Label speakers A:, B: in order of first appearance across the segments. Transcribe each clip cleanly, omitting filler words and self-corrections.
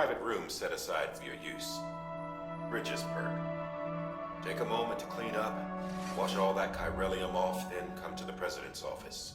A: private room set aside for your use. Bridges perk. Take a moment to clean up, wash all that chiralium off, then come to the President's office.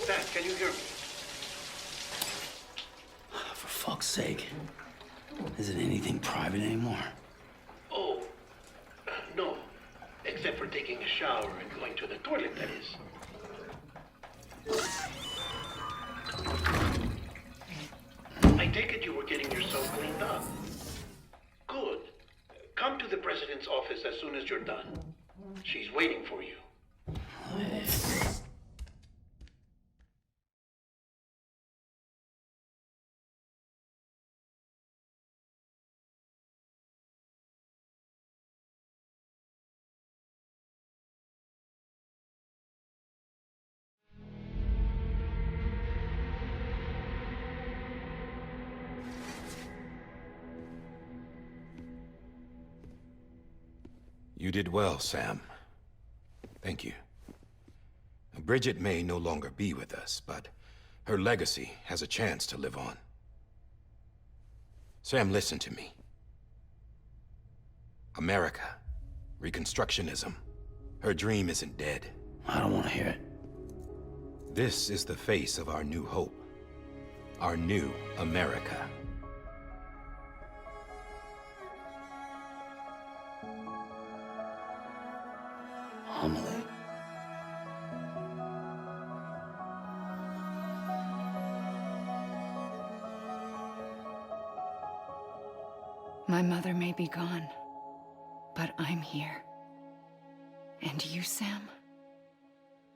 B: Sam, can you hear me?
C: For fuck's sake. Is it anything private anymore?
B: Oh, no. Except for taking a shower and going to the toilet, that is. I take it you were getting yourself cleaned up. Good. Come to the President's office as soon as you're done. She's waiting for you.
A: You did well, Sam. Thank you. Bridget may no longer be with us, but her legacy has a chance to live on. Sam, listen to me. America, Reconstructionism, her dream isn't dead.
C: I don't want to hear it.
A: This is the face of our new hope. Our new America.
C: Amelie.
D: My mother may be gone, but I'm here. And you, Sam?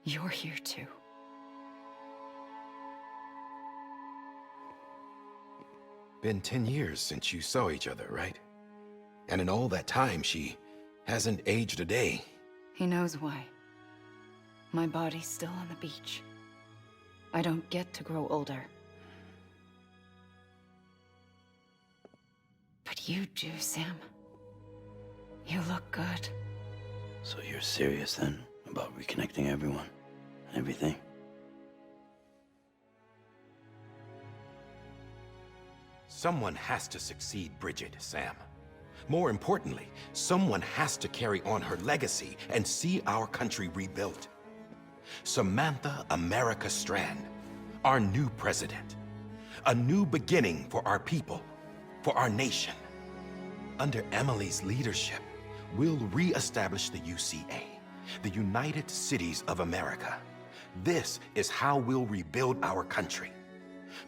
D: You're here too.
A: Been 10 years since you saw each other, right? And in all that time, she hasn't aged a day.
D: He knows why. My body's still on the beach. I don't get to grow older. But you do, Sam. You look good.
C: So you're serious then about reconnecting everyone and everything?
A: Someone has to succeed Bridget, Sam. More importantly, someone has to carry on her legacy and see our country rebuilt. Samantha America Strand, our new president. A new beginning for our people, for our nation. Under Amelie's leadership, we'll re-establish the UCA, the United Cities of America. This is how we'll rebuild our country.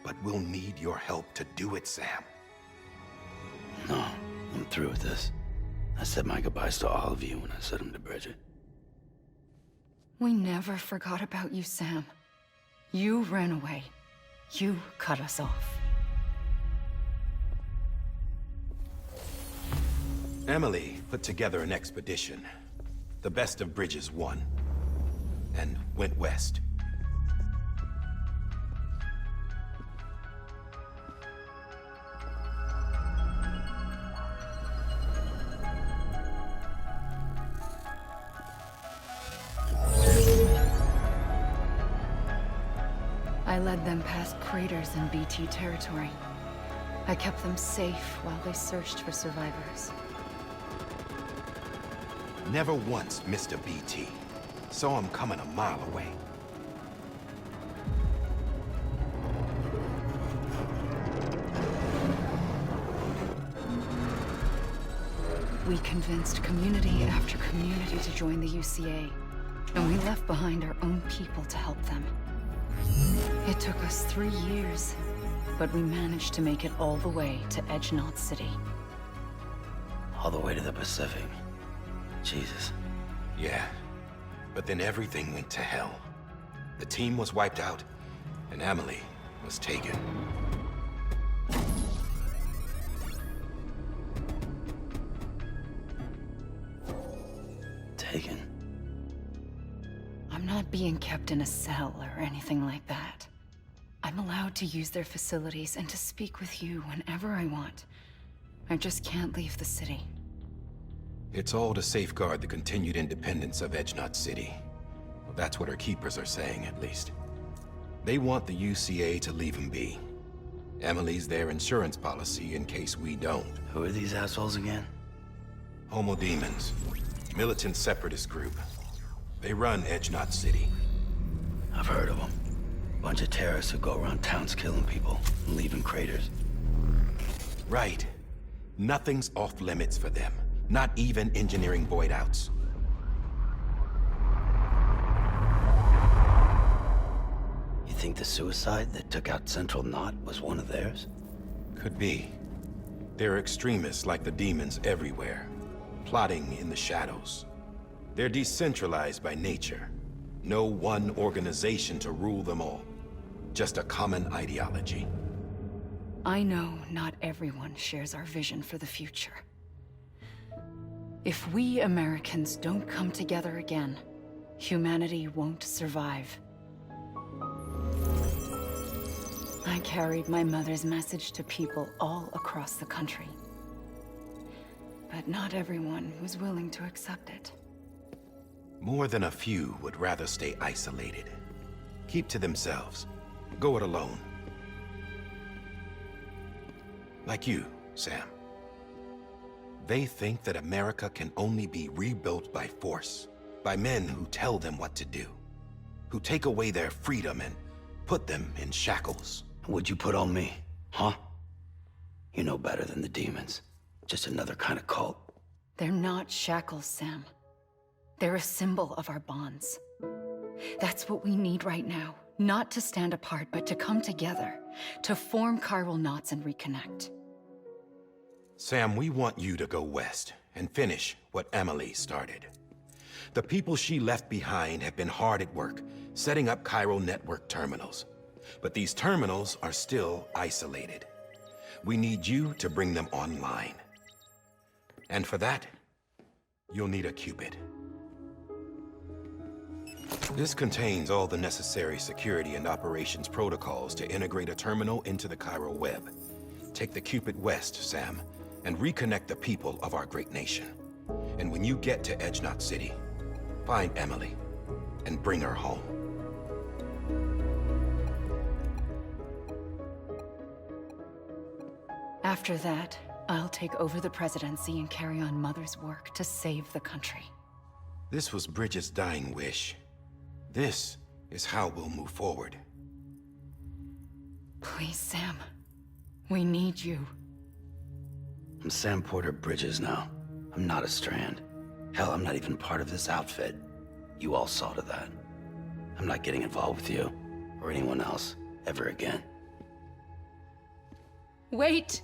A: But we'll need your help to do it, Sam.
C: No, I'm through with this. I said my goodbyes to all of you when I said them to Bridget.
D: We never forgot about you, Sam. You ran away. You cut us off.
A: Amelie put together an expedition. The best of Bridges won. And went west.
D: I led them past craters in BT territory. I kept them safe while they searched for survivors.
A: Never once missed a BT. Saw him coming a mile away.
D: We convinced community after community to join the UCA, and we left behind our own people to help them. It took us 3 years, but we managed to make it all the way to Edgenot City.
C: All the way to the Pacific. Jesus.
A: Yeah, but then everything went to hell. The team was wiped out, and Amelie was taken.
C: Taken?
D: I'm not being kept in a cell or anything like that. I'm allowed to use their facilities and to speak with you whenever I want. I just can't leave the city.
A: It's all to safeguard the continued independence of Edgenot City. Well, that's what our keepers are saying, at least. They want the UCA to leave him be. Amelie's their insurance policy in case we don't.
C: Who are these assholes again?
A: Homo Demons. Militant separatist group. They run Edgenot City.
C: I've heard of them. Bunch of terrorists who go around towns killing people and leaving craters.
A: Right. Nothing's off limits for them. Not even engineering void outs.
C: You think the suicide that took out Central Knot was one of theirs?
A: Could be. There are extremists like the demons everywhere, plotting in the shadows. They're decentralized by nature. No one organization to rule them all. Just a common ideology.
D: I know not everyone shares our vision for the future. If we Americans don't come together again, humanity won't survive. I carried my mother's message to people all across the country. But not everyone was willing to accept it.
A: More than a few would rather stay isolated. Keep to themselves. Go it alone. Like you, Sam. They think that America can only be rebuilt by force, by men who tell them what to do, who take away their freedom and put them in shackles.
C: What'd you put on me, huh? You know better than the demons. Just another kind of cult.
D: They're not shackles, Sam. They're a symbol of our bonds. That's what we need right now. Not to stand apart, but to come together, to form chiral knots and reconnect.
A: Sam, we want you to go west and finish what Amelie started. The people she left behind have been hard at work, setting up chiral network terminals. But these terminals are still isolated. We need you to bring them online. And for that, you'll need a Cupid. This contains all the necessary security and operations protocols to integrate a terminal into the chiral web. Take the Cupid west, Sam, and reconnect the people of our great nation. And when you get to Edge Knot City, find Amelie and bring her home.
D: After that, I'll take over the presidency and carry on Mother's work to save the country.
A: This was Bridget's dying wish. This is how we'll move forward.
D: Please, Sam. We need you.
C: I'm Sam Porter Bridges now. I'm not a Strand. Hell, I'm not even part of this outfit. You all saw to that. I'm not getting involved with you, or anyone else, ever again.
D: Wait!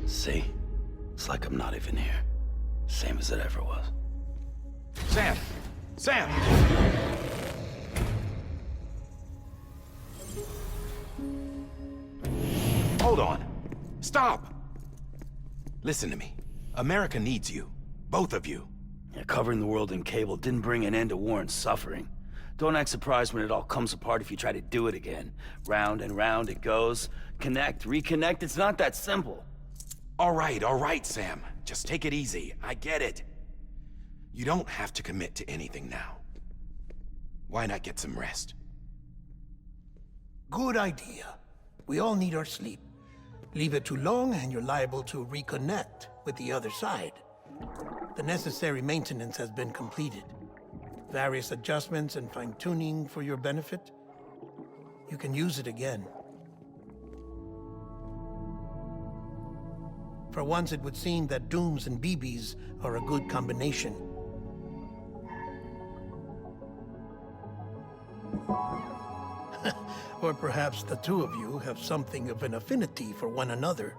C: See? It's like I'm not even here. Same as it ever was.
A: Sam! Sam! Hold on. Stop! Listen to me. America needs you. Both of you.
C: Yeah, covering the world in cable didn't bring an end to war and suffering. Don't act surprised when it all comes apart if you try to do it again. Round and round it goes. Connect, reconnect, it's not that simple.
A: All right, Sam. Just take it easy. I get it. You don't have to commit to anything now. Why not get some rest?
B: Good idea. We all need our sleep. Leave it too long and you're liable to reconnect with the other side. The necessary maintenance has been completed. Various adjustments and fine-tuning for your benefit. You can use it again. For once, it would seem that Dooms and BBs are a good combination. Or perhaps the two of you have something of an affinity for one another.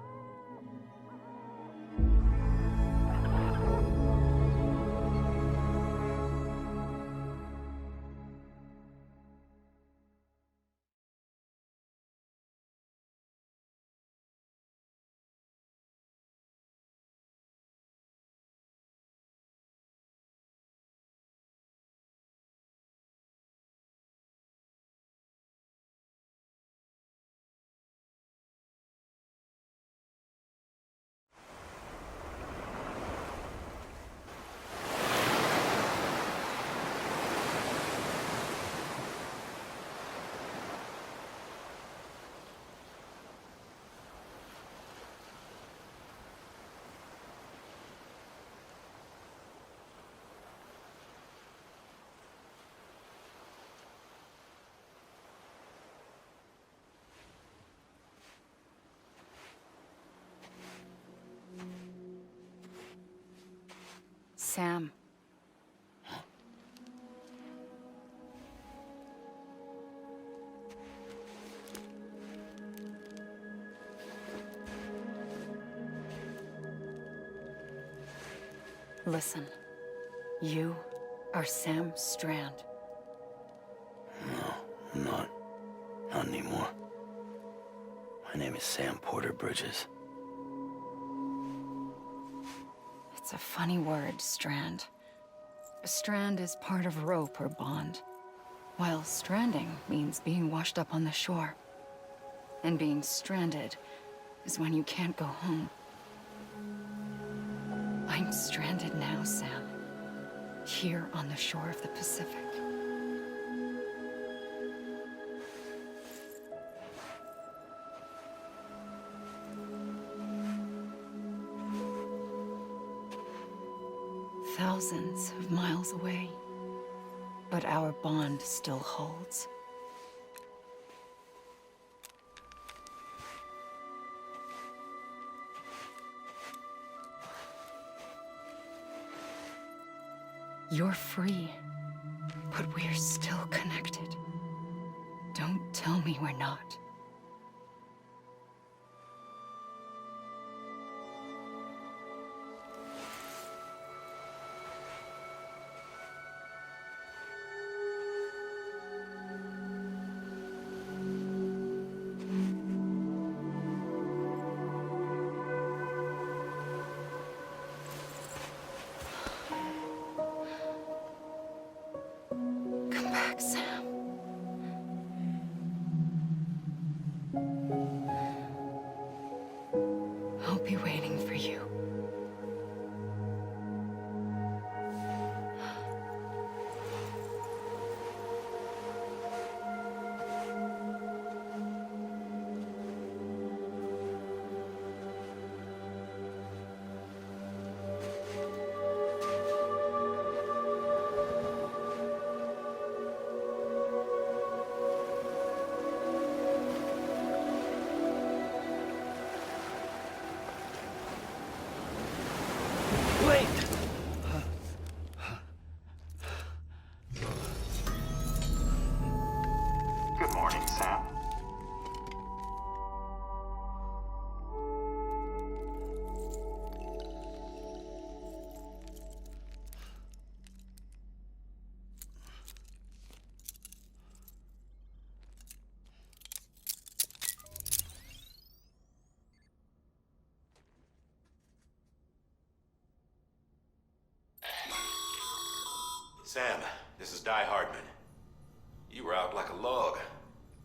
D: Sam. Listen. You are Sam Strand.
C: No, I'm not. Not anymore. My name is Sam Porter Bridges.
D: It's a funny word, Strand. A strand is part of rope or bond, while stranding means being washed up on the shore. And being stranded is when you can't go home. I'm stranded now, Sam. Here on the shore of the Pacific. Thousands of miles away, but our bond still holds. You're free, but we're still connected. Don't tell me we're not. Come back, Sam. I'll be waiting for you.
E: Good morning, Sam.
A: Sam, this is Di Hardman. You were out like a log.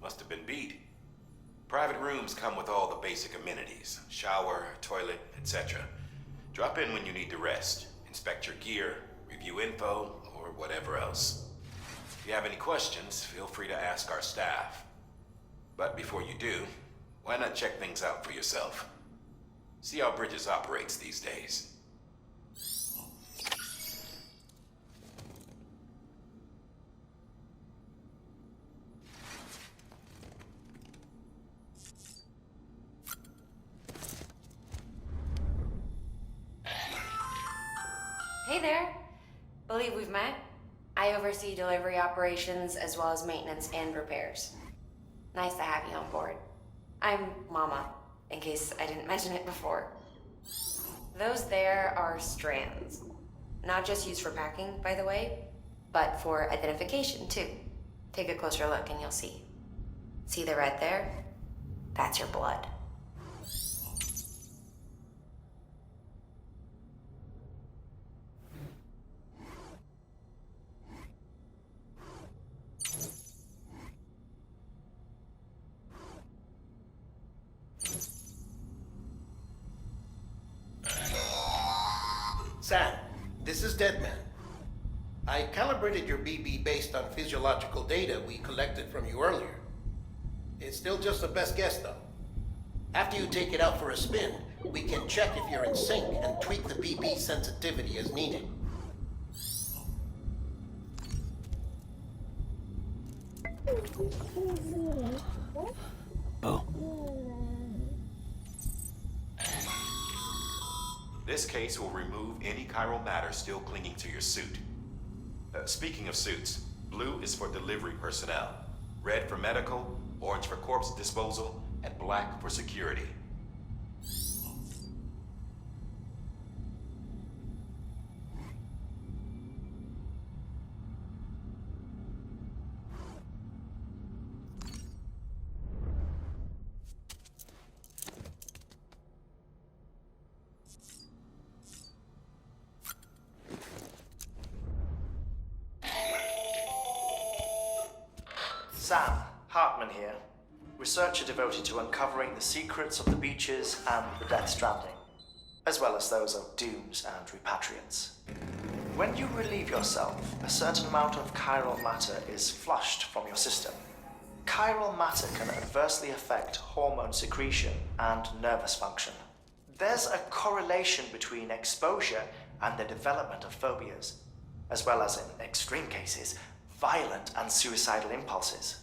A: Must have been beat. Private rooms come with all the basic amenities. Shower, toilet, etc. Drop in when you need to rest. Inspect your gear, review info, or whatever else. If you have any questions, feel free to ask our staff. But before you do, why not check things out for yourself? See how Bridges operates these days.
F: Hey there. Believe we've met. I oversee delivery operations as well as maintenance and repairs. Nice to have you on board. I'm Mama, in case I didn't mention it before. Those there are strands. Not just used for packing, by the way, but for identification too. Take a closer look and you'll see. See the red there? That's your blood.
B: Sam, this is Deadman. I calibrated your BB based on physiological data we collected from you earlier. It's still just a best guess, though. After you take it out for a spin, we can check if you're in sync and tweak the BB sensitivity as needed.
C: Oh.
A: This case will remove any chiral matter still clinging to your suit. Speaking of suits, blue is for delivery personnel, red for medical, orange for corpse disposal, and black for security.
E: Sam, Hartman here. Researcher devoted to uncovering the secrets of the beaches and the Death Stranding, as well as those of dooms and repatriants. When you relieve yourself, a certain amount of chiral matter is flushed from your system. Chiral matter can adversely affect hormone secretion and nervous function. There's a correlation between exposure and the development of phobias, as well as, in extreme cases, violent and suicidal impulses.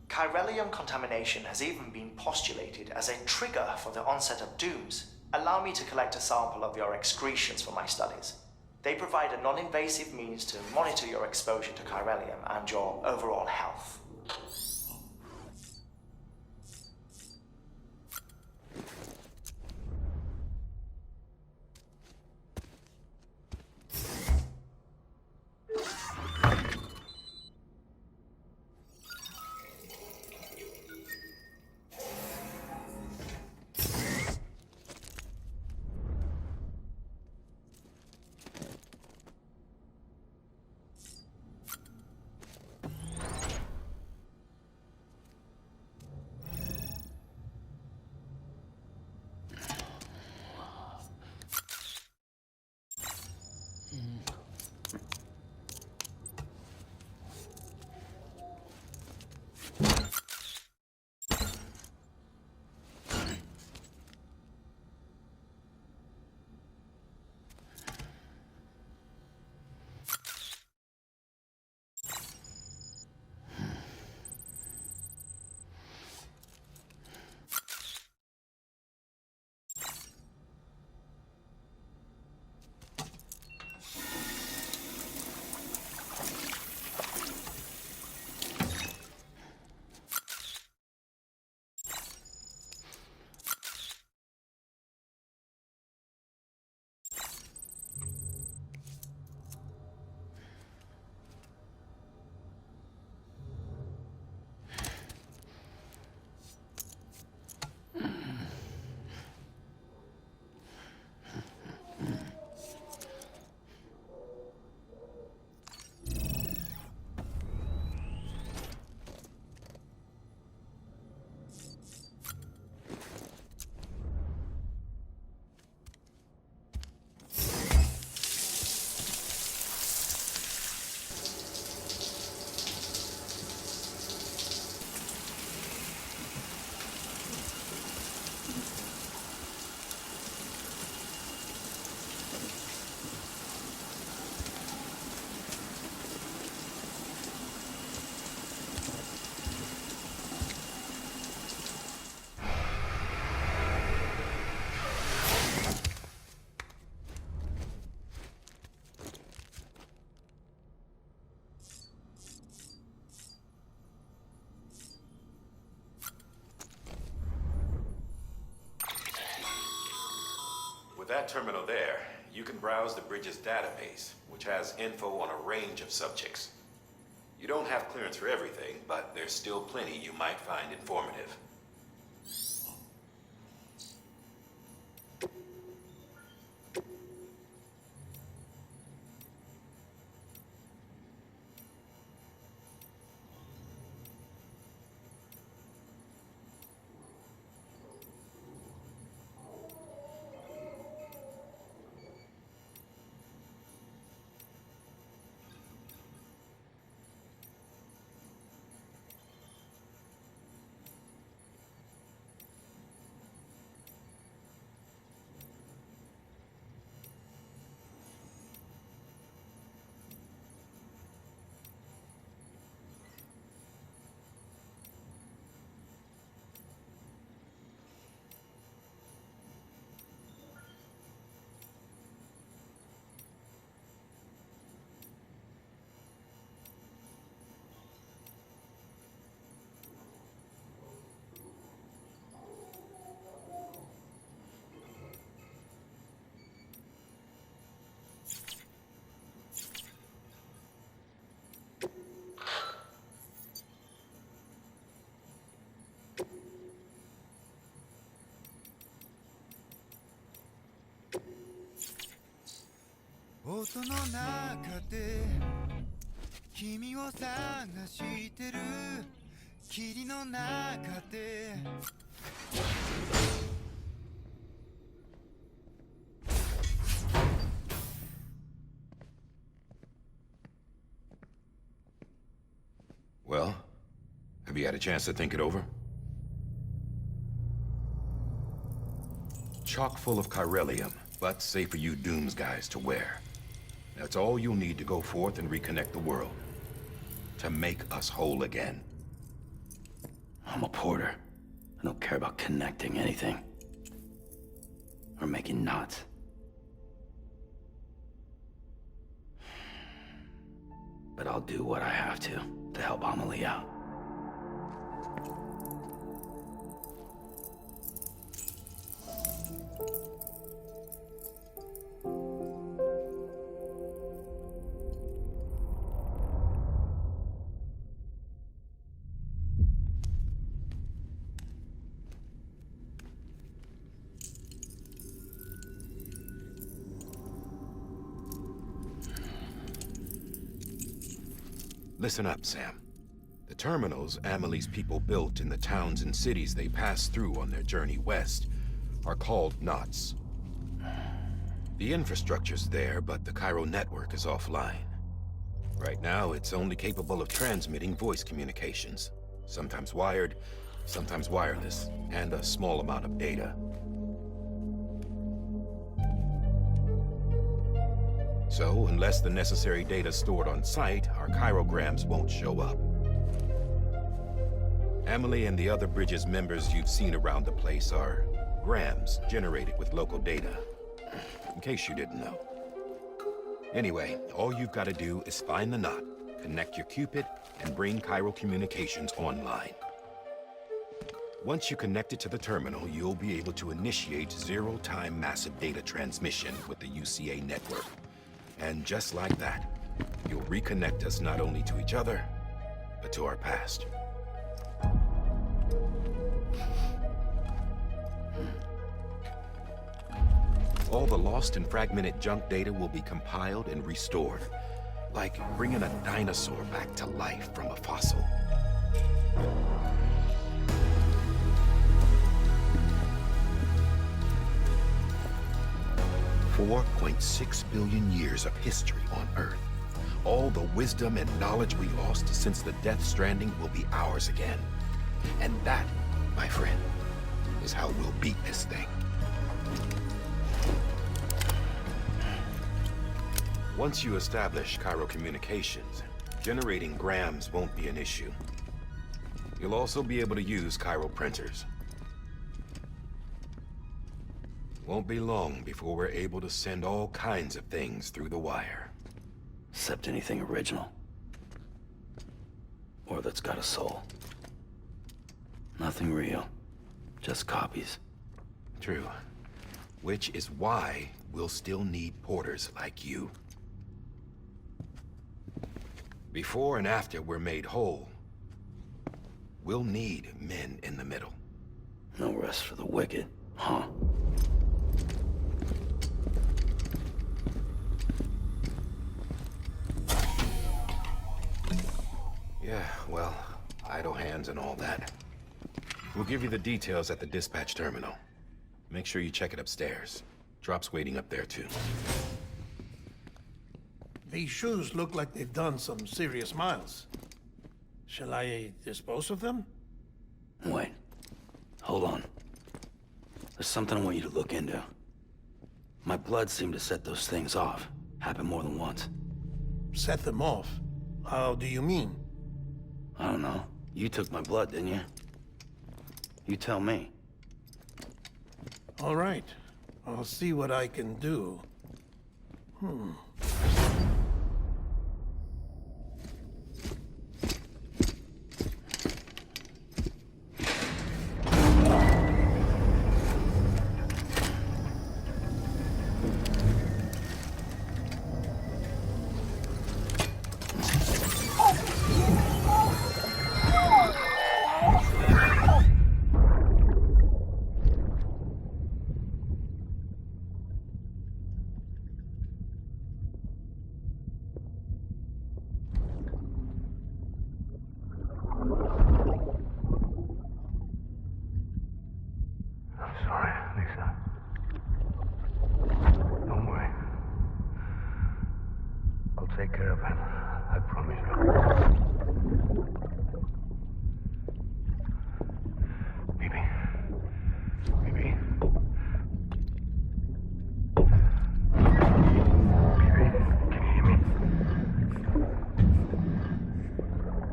E: Chiralium contamination has even been postulated as a trigger for the onset of dooms. Allow me to collect a sample of your excretions for my studies. They provide a non-invasive means to monitor your exposure to chiralium and your overall health.
A: that terminal there, you can browse the bridge's database, which has info on a range of subjects. You don't have clearance for everything, but there's still plenty you might find informative. Well, have you had a chance to think it over? Chock full of chiralium, but safe for you Dooms guys to wear. That's all you'll need to go forth and reconnect the world. To make us whole again.
C: I'm a porter. I don't care about connecting anything. Or making knots. But I'll do what I have to help Amelie out.
A: Listen up, Sam. The terminals Amelie's people built in the towns and cities they passed through on their journey west are called knots. The infrastructure's there, but the Cairo network is offline. Right now, it's only capable of transmitting voice communications. Sometimes wired, sometimes wireless, and a small amount of data. So, unless the necessary data's stored on site, our chirograms won't show up. Amelie and the other Bridges members you've seen around the place are grams generated with local data. In case you didn't know. Anyway, all you've got to do is find the knot, connect your Cupid, and bring Cairo communications online. Once you connect it to the terminal, you'll be able to initiate zero-time massive data transmission with the UCA network. And just like that, you'll reconnect us not only to each other, but to our past. All the lost and fragmented junk data will be compiled and restored, like bringing a dinosaur back to life from a fossil. $4.6 billion years of history on Earth. All the wisdom and knowledge we lost since the death Stranding will be ours again. And that, my friend, is how we'll beat this thing. Once you establish Cairo communications, generating grams won't be an issue. You'll also be able to use Cairo printers. Won't be long before we're able to send all kinds of things through the wire.
C: Except anything original. Or that's got a soul. Nothing real. Just copies.
A: True. Which is why we'll still need porters like you. Before and after we're made whole, we'll need men in the middle.
C: No rest for the wicked, huh?
A: Yeah, well, idle hands and all that. We'll give you the details at the dispatch terminal. Make sure you check it upstairs. Drop's waiting up there, too.
B: These shoes look like they've done some serious miles. Shall I dispose of them?
C: Wait. Hold on. There's something I want you to look into. My blood seemed to set those things off. Happened more than once.
B: Set them off? How do you mean?
C: I don't know. You took my blood, didn't you? You tell me.
B: All right. I'll see what I can do.
G: Sorry, Lisa. Don't worry. I'll take care of him. I promise you. Baby. Baby. Baby, can you hear me?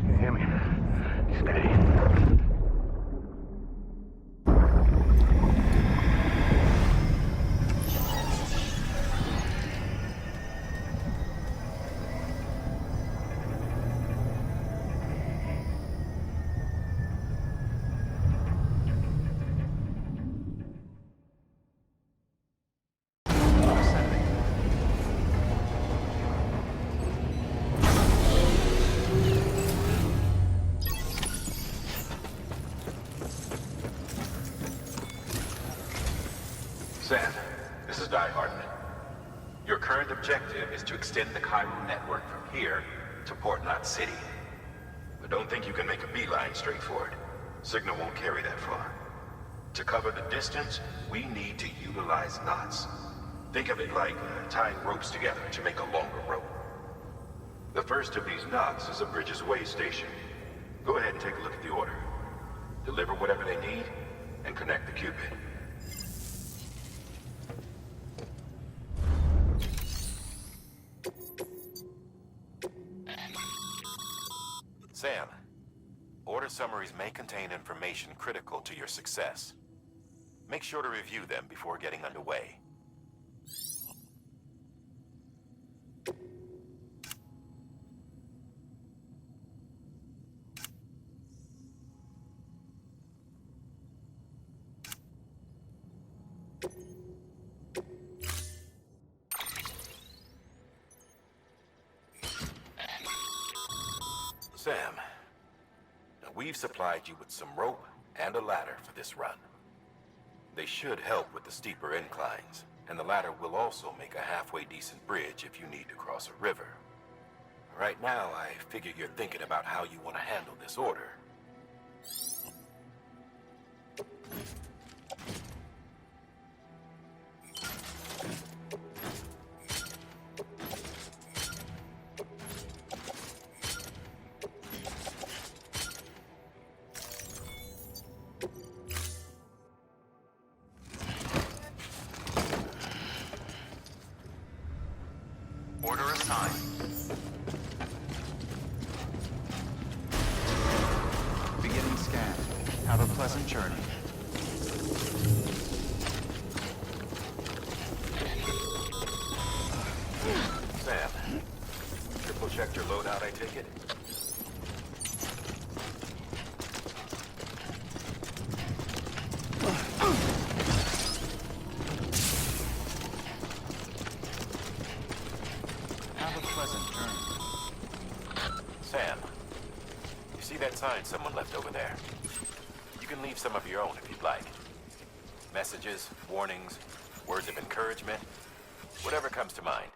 G: Can you hear me? Steady.
A: Sam, this is Di Hartman. Your current objective is to extend the Cairo network from here to Port Knot City. But don't think you can make a beeline straight for it. Signal won't carry that far. To cover the distance, we need to utilize knots. Think of it like tying ropes together to make a longer rope. The first of these knots is a Bridges Way station. Go ahead and take a look at the order. Deliver whatever they need, and connect the Cupid. Sam, order summaries may contain information critical to your success. Make sure to review them before getting underway. Sam, we've supplied you with some rope and a ladder for this run. They should help with the steeper inclines, and the ladder will also make a halfway decent bridge if you need to cross a river. Right now, I figure you're thinking about how you want to handle this order. Order assigned.
H: Beginning scan. Have a pleasant journey.
A: Sam, triple checked your loadout, I take it? See that sign someone left over there? You can leave some of your own if you'd like. Messages, warnings, words of encouragement, whatever comes to mind.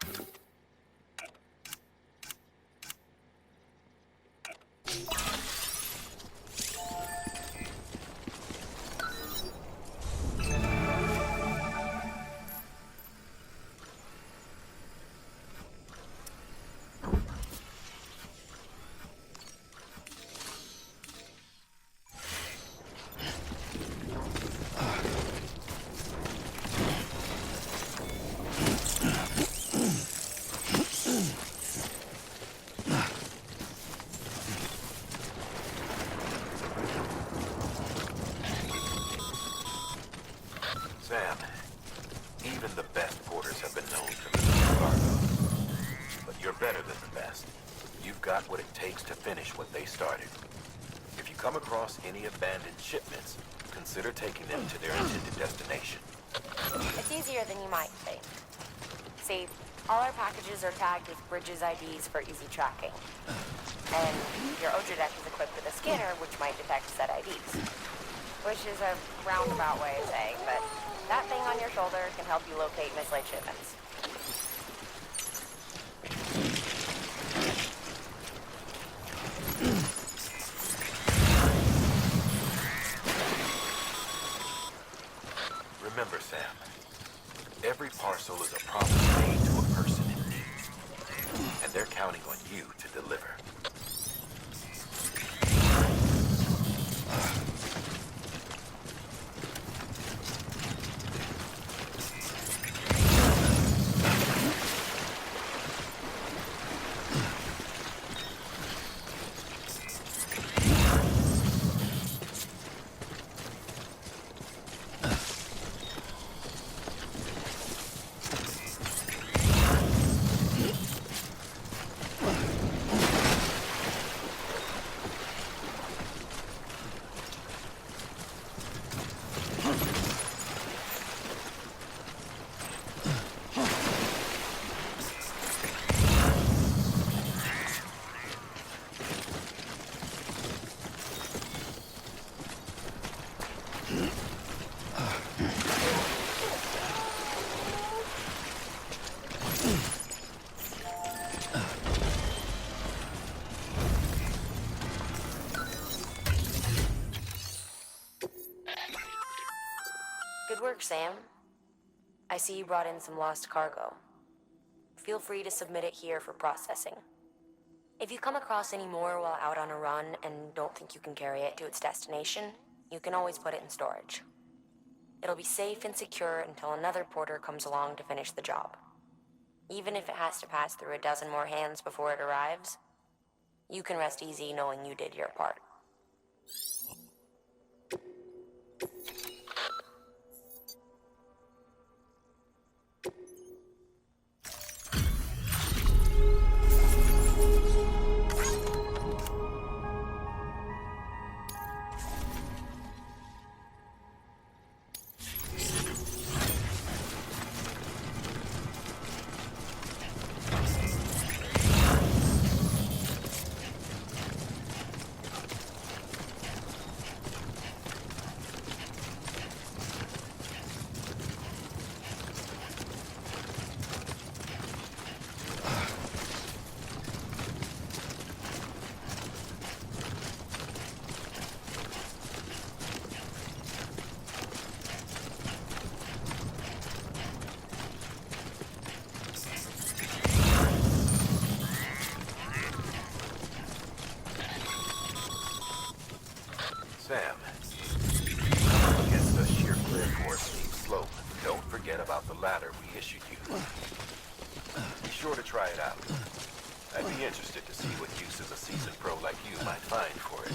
A: Sam, even the best porters have been known to lose cargo. But you're better than the best. You've got what it takes to finish what they started. If you come across any abandoned shipments, consider taking them to their intended destination.
F: It's easier than you might think. See, all our packages are tagged with Bridges IDs for easy tracking. And your Oja deck is equipped with a scanner which might detect said IDs. Which is a roundabout way of saying, but that thing on your shoulder can help you locate mislaid shipments.
A: Remember, Sam, every parcel is a promise made to a person in need. And they're counting on you to deliver.
F: Good work, Sam. I see you brought in some lost cargo. Feel free to submit it here for processing. If you come across any more while out on a run and don't think you can carry it to its destination, you can always put it in storage. It'll be safe and secure until another porter comes along to finish the job. Even if it has to pass through a dozen more hands before it arrives, you can rest easy knowing you did your part.
A: Sam, come up against a sheer cliff or a steep slope. Don't forget about the ladder we issued you. Be sure to try it out. I'd be interested to see what uses a seasoned pro like you might find for it.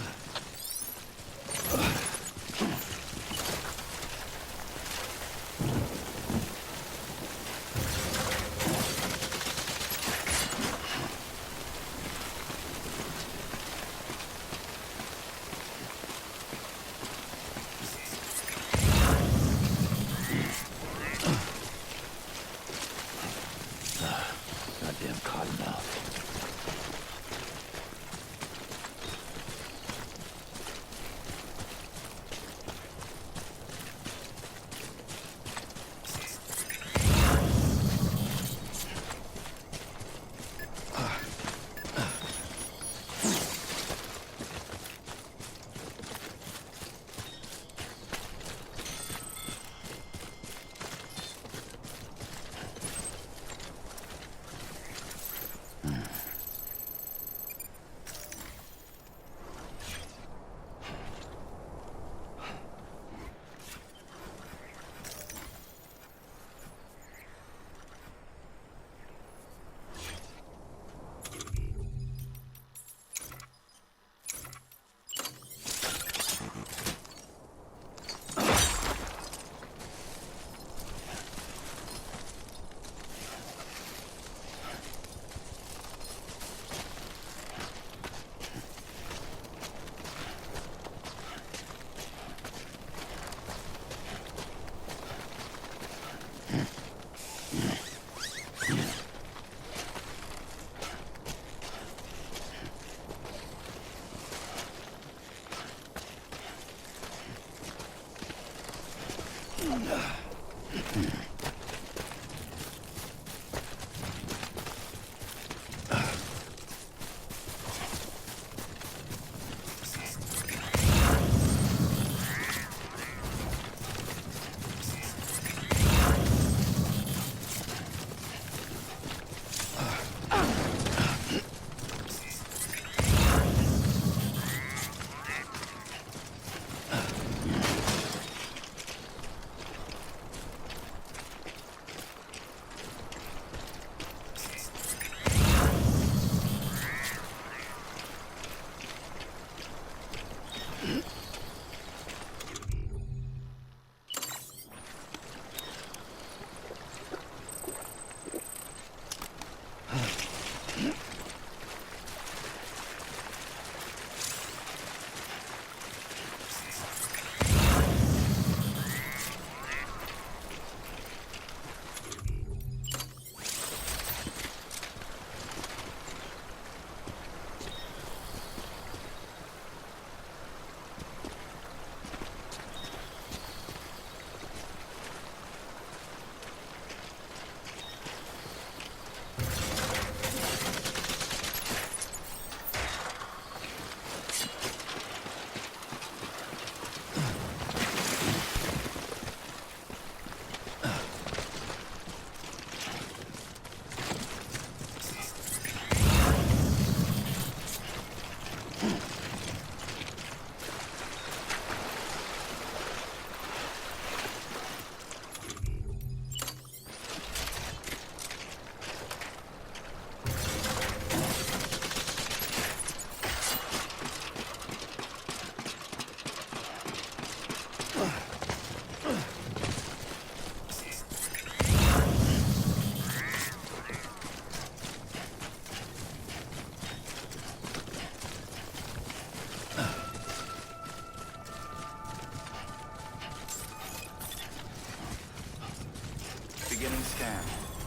H: Beginning scan.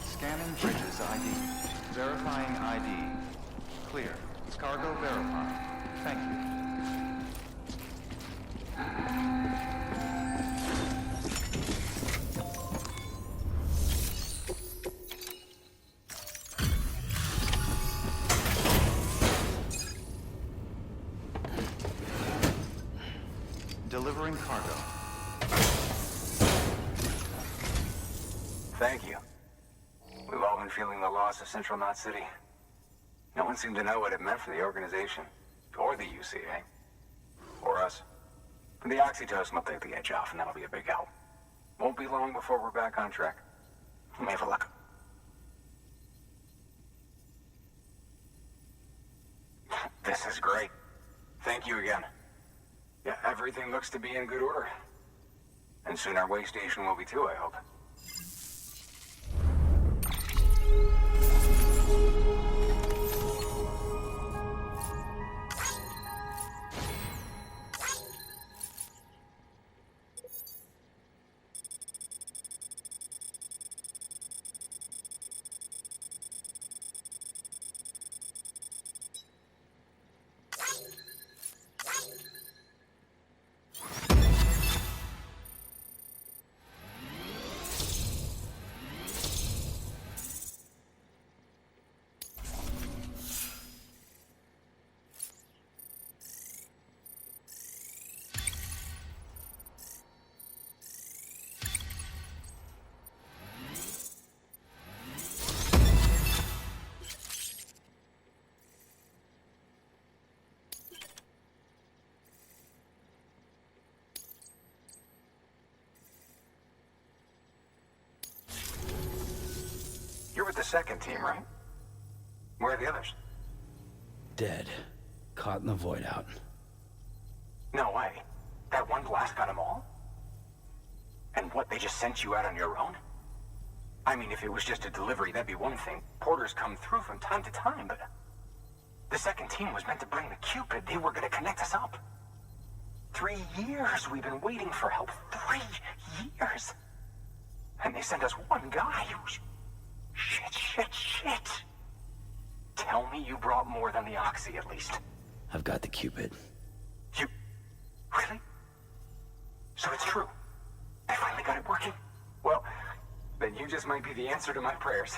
H: Scanning bridges ID. Verifying ID. Clear. Cargo verified. Thank you. Delivering cargo.
G: Thank you. We've all been feeling the loss of Central Knot City. No one seemed to know what it meant for the organization, or the UCA, or us. The oxytocin will take the edge off, and that'll be a big help. Won't be long before we're back on track. Let me have a look. This is great. Thank you again. Yeah, everything looks to be in good order. And soon our way station will be too, I hope. You're with the second team, right? Where are the others?
C: Dead. Caught in the void out.
G: No way. That one blast got them all? And what, they just sent you out on your own? I mean, if it was just a delivery, that'd be one thing. Porters come through from time to time, but... The second team was meant to bring the Cupid. They were gonna connect us up. 3 years we've been waiting for help. 3 years! And they sent us one guy who's... Shit. Tell me you brought more than the Oxy, at least.
C: I've got the Cupid.
G: You... Really? So it's true. I finally got it working. Well, then you just might be the answer to my prayers.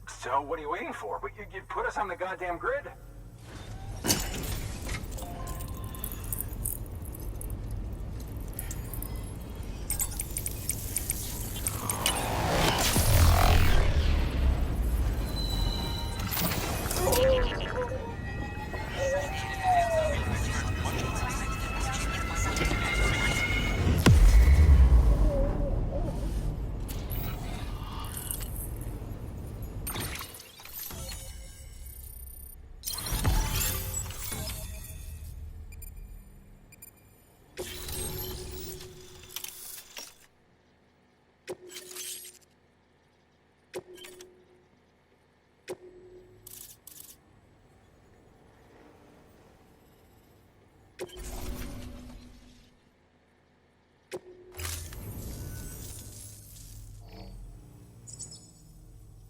G: So what are you waiting for? But you put us on the goddamn grid.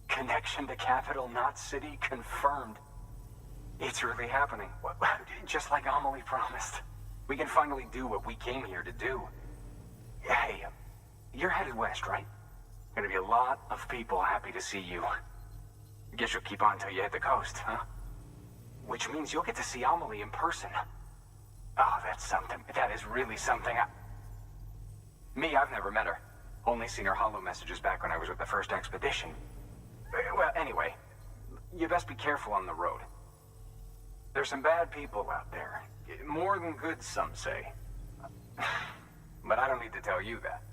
G: Connection to Capital Knot City confirmed. It's really happening. Just like Amelie promised. We can finally do what we came here to do. Hey, you're headed west, right? Gonna be a lot of people happy to see you. Guess you'll keep on till you hit the coast, huh? Which means you'll get to see Amelie in person. Oh, that's something. That is really something. Me, I've never met her. Only seen her holo messages back when I was with the first expedition. Well, anyway, you best be careful on the road. There's some bad people out there. More than good, some say. But I don't need to tell you that.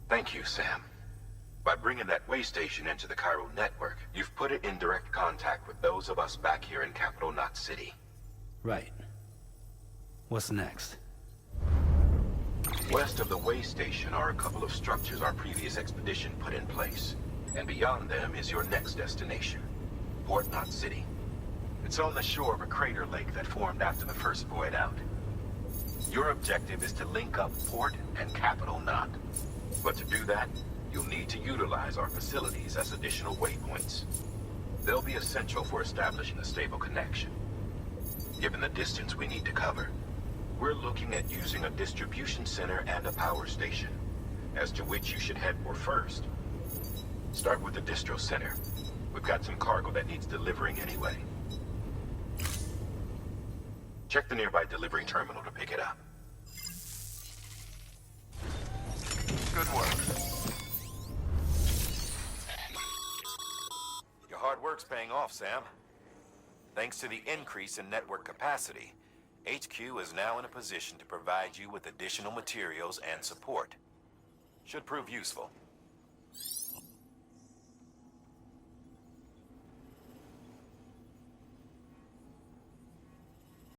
A: Thank you, Sam. By bringing that way station into the Cairo network, you've put it in direct contact with those of us back here in Capital Knot City.
C: Right. What's next?
A: West of the way station are a couple of structures our previous expedition put in place. And beyond them is your next destination, Port Knot City. It's on the shore of a crater lake that formed after the first void out. Your objective is to link up Port and Capital Knot. But to do that, You'll need to utilize our facilities as additional waypoints. They'll be essential for establishing a stable connection. Given the distance we need to cover, we're looking at using a distribution center and a power station, as to which you should head for first. Start with the distro center. We've got some cargo that needs delivering anyway. Check the nearby delivery terminal to pick it up. Good work. Your hard work's paying off, Sam. Thanks to the increase in network capacity, HQ is now in a position to provide you with additional materials and support. Should prove useful.